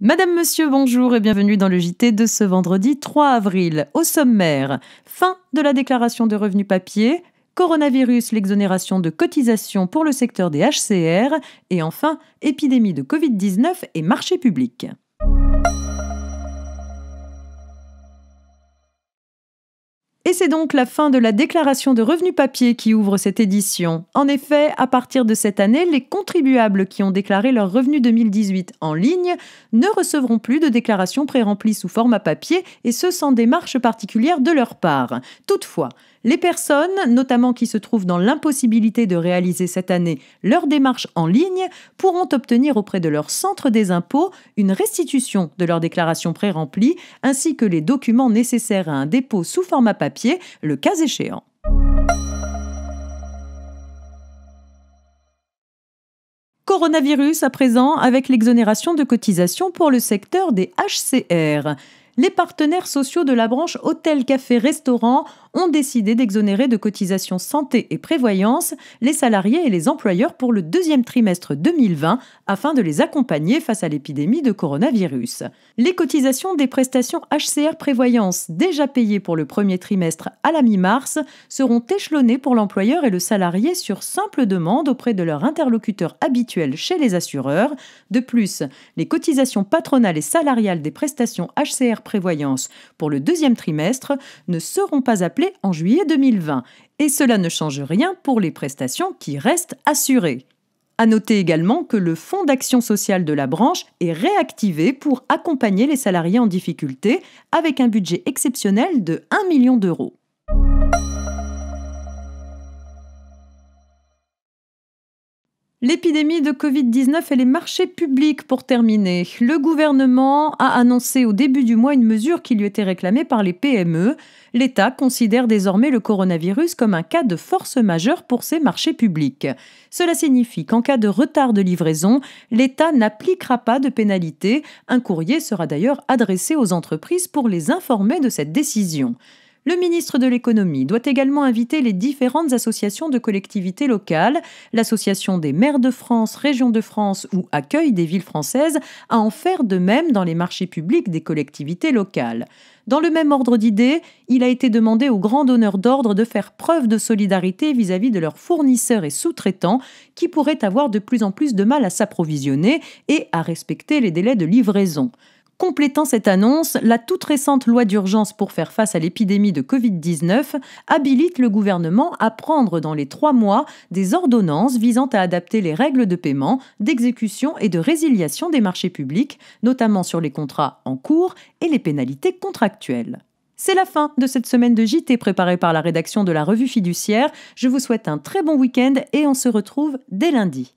Madame, Monsieur, bonjour et bienvenue dans le JT de ce vendredi 3 avril. Au sommaire, fin de la déclaration de revenus papier, coronavirus, l'exonération de cotisations pour le secteur des HCR et enfin, épidémie de Covid-19 et marché public. Et c'est donc la fin de la déclaration de revenus papier qui ouvre cette édition. En effet, à partir de cette année, les contribuables qui ont déclaré leurs revenus 2018 en ligne ne recevront plus de déclaration pré-remplie sous format papier et ce sans démarche particulière de leur part. Toutefois, les personnes, notamment qui se trouvent dans l'impossibilité de réaliser cette année leur démarche en ligne, pourront obtenir auprès de leur centre des impôts une restitution de leur déclaration pré-remplie ainsi que les documents nécessaires à un dépôt sous format papier, le cas échéant. Coronavirus à présent avec l'exonération de cotisations pour le secteur des HCR. Les partenaires sociaux de la branche hôtel, café, restaurant ont décidé d'exonérer de cotisations santé et prévoyance les salariés et les employeurs pour le deuxième trimestre 2020 afin de les accompagner face à l'épidémie de coronavirus. Les cotisations des prestations HCR prévoyance déjà payées pour le premier trimestre à la mi-mars seront échelonnées pour l'employeur et le salarié sur simple demande auprès de leur interlocuteur habituel chez les assureurs. De plus, les cotisations patronales et salariales des prestations HCR prévoyance pour le deuxième trimestre ne seront pas appelées en juillet 2020. Et cela ne change rien pour les prestations qui restent assurées. À noter également que le Fonds d'action sociale de la branche est réactivé pour accompagner les salariés en difficulté avec un budget exceptionnel de 1 million d'euros. L'épidémie de Covid-19 et les marchés publics pour terminer. Le gouvernement a annoncé au début du mois une mesure qui lui était réclamée par les PME. L'État considère désormais le coronavirus comme un cas de force majeure pour ses marchés publics. Cela signifie qu'en cas de retard de livraison, l'État n'appliquera pas de pénalité. Un courrier sera d'ailleurs adressé aux entreprises pour les informer de cette décision. Le ministre de l'Économie doit également inviter les différentes associations de collectivités locales, l'Association des maires de France, Régions de France ou Accueil des villes françaises, à en faire de même dans les marchés publics des collectivités locales. Dans le même ordre d'idées, il a été demandé aux grands donneurs d'ordre de faire preuve de solidarité vis-à-vis de leurs fournisseurs et sous-traitants qui pourraient avoir de plus en plus de mal à s'approvisionner et à respecter les délais de livraison. Complétant cette annonce, la toute récente loi d'urgence pour faire face à l'épidémie de Covid-19 habilite le gouvernement à prendre dans les 3 mois des ordonnances visant à adapter les règles de paiement, d'exécution et de résiliation des marchés publics, notamment sur les contrats en cours et les pénalités contractuelles. C'est la fin de cette semaine de JT préparée par la rédaction de la Revue Fiduciaire. Je vous souhaite un très bon week-end et on se retrouve dès lundi.